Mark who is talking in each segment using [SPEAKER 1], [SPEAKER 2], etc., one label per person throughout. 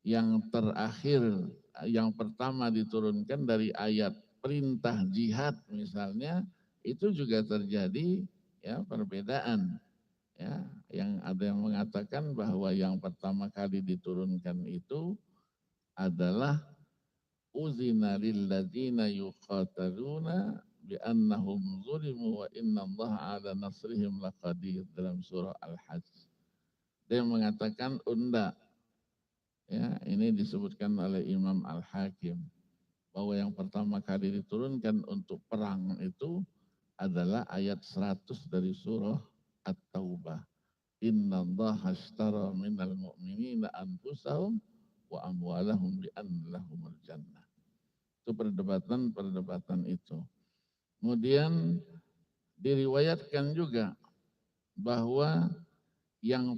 [SPEAKER 1] yang terakhir, yang pertama diturunkan dari ayat perintah jihad misalnya, itu juga terjadi ya perbedaan. Ya, yang ada yang mengatakan bahwa yang pertama kali diturunkan itu adalah uzina lilladzina yuqataluna bi'annahum zulimu wa innallaha ala nasrihim laqadir dalam surah Al-Hajj. Dia mengatakan unda, ya ini disebutkan oleh Imam Al-Hakim bahwa yang pertama kali diturunkan untuk perang itu adalah ayat 100 dari surah At-Taubah. Innallaha ashtara minal mu'minina anfusahum wa amwalahum bi anna lahumul jannah. Itu perdebatan itu. Kemudian diriwayatkan juga bahwa yang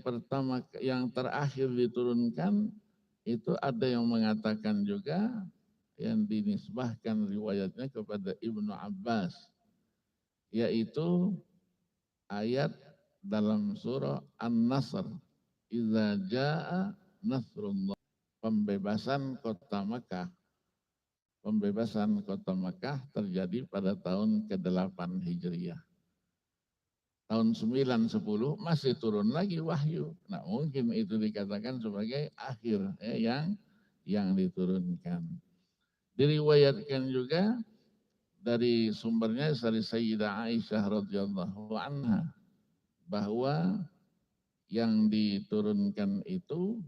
[SPEAKER 1] terakhir diturunkan itu ada yang mengatakan juga yang dinisbahkan riwayatnya kepada Ibnu Abbas, yaitu ayat dalam surah An-Nasr, idza jaa nasrullah, pembebasan kota Makkah. Pembebasan kota Makkah terjadi pada tahun ke-8 Hijriah. Tahun 9, 10 masih turun lagi wahyu. Nah mungkin itu dikatakan sebagai akhir yang diturunkan. Diriwayatkan juga dari sumbernya dari Sayyidah Aisyah radhiyallahu anha bahwa yang diturunkan itu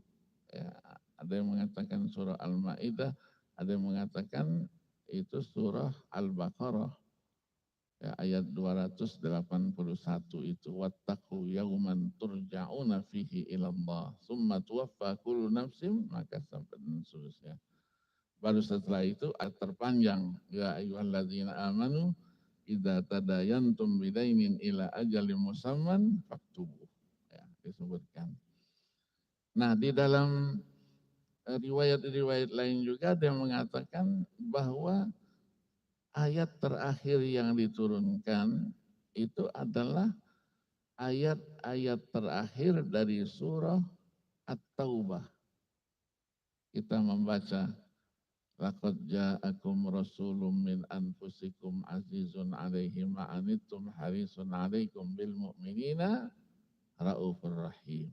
[SPEAKER 1] ya, ada yang mengatakan surah Al-Maidah, ada yang mengatakan itu surah Al-Baqarah. Ya, ayat 281 itu wattaqu yauman turja'una fihi ilallah summa tuwaffa kullu nafsin maka sampai dan seterusnya. Baru setelah itu ayat terpanjang ya ayyuhalladzina amanu idza tadayantum bidainin ila ajalin musamman faktubuh. Ya, disebutkan. Nah, di dalam riwayat-riwayat lain juga ada yang mengatakan bahwa ayat terakhir yang diturunkan itu adalah ayat-ayat terakhir dari surah At-Taubah. Kita membaca laqad ja'akum rasulun min anfusikum azizun 'alaihi ma anittum harisun 'alaikum bil mu'minina raufur rahim.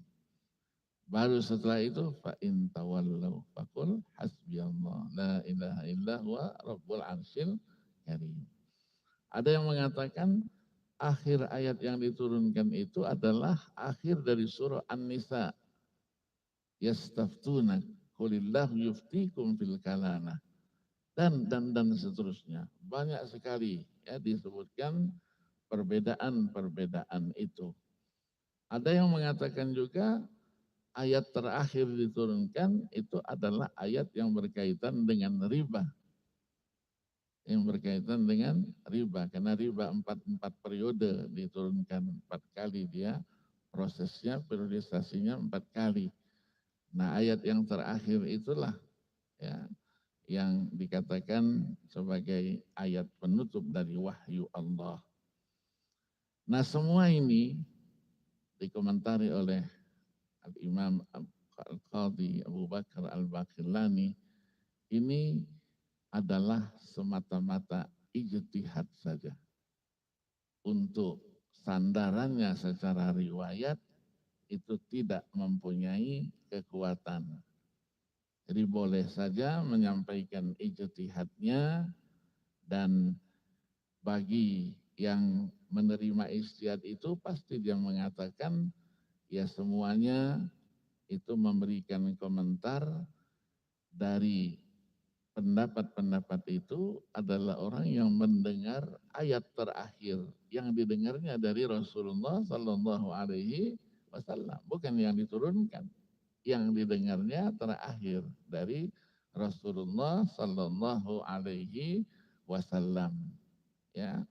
[SPEAKER 1] Baru setelah itu fa in tawallau faqul hasbiyallah la ilaha illa huwa rabbul arsyil karim. Ada yang mengatakan akhir ayat yang diturunkan itu adalah akhir dari surah An-Nisa. Yastaftuna qulillahu yuftikum fil kalana. Dan seterusnya. Banyak sekali ya disebutkan perbedaan-perbedaan itu. Ada yang mengatakan juga ayat terakhir diturunkan itu adalah ayat yang berkaitan dengan riba. Yang berkaitan dengan riba. Karena riba 4 periode diturunkan 4 kali dia. Prosesnya, periodisasinya 4 kali. Nah ayat yang terakhir itulah ya yang dikatakan sebagai ayat penutup dari wahyu Allah. Nah semua ini dikomentari oleh Al-Imam Al-Qadhi Abu Bakar Al-Baqillani, ini adalah semata-mata ijtihad saja. Untuk sandarannya secara riwayat itu tidak mempunyai kekuatan. Jadi boleh saja menyampaikan ijtihadnya, dan bagi yang menerima ijtihad itu pasti dia mengatakan ya semuanya itu memberikan komentar dari pendapat-pendapat itu adalah orang yang mendengar ayat terakhir yang didengarnya dari Rasulullah Sallallahu Alaihi Wasallam, bukan yang diturunkan, yang didengarnya terakhir dari Rasulullah Sallallahu Alaihi Wasallam. Ya,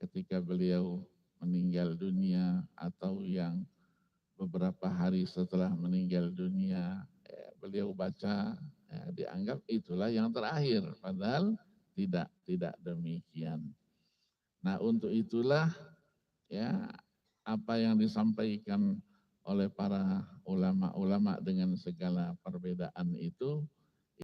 [SPEAKER 1] ketika beliau meninggal dunia atau yang beberapa hari setelah meninggal dunia, beliau baca, dianggap itulah yang terakhir, padahal tidak demikian. Nah untuk itulah ya apa yang disampaikan oleh para ulama-ulama dengan segala perbedaan itu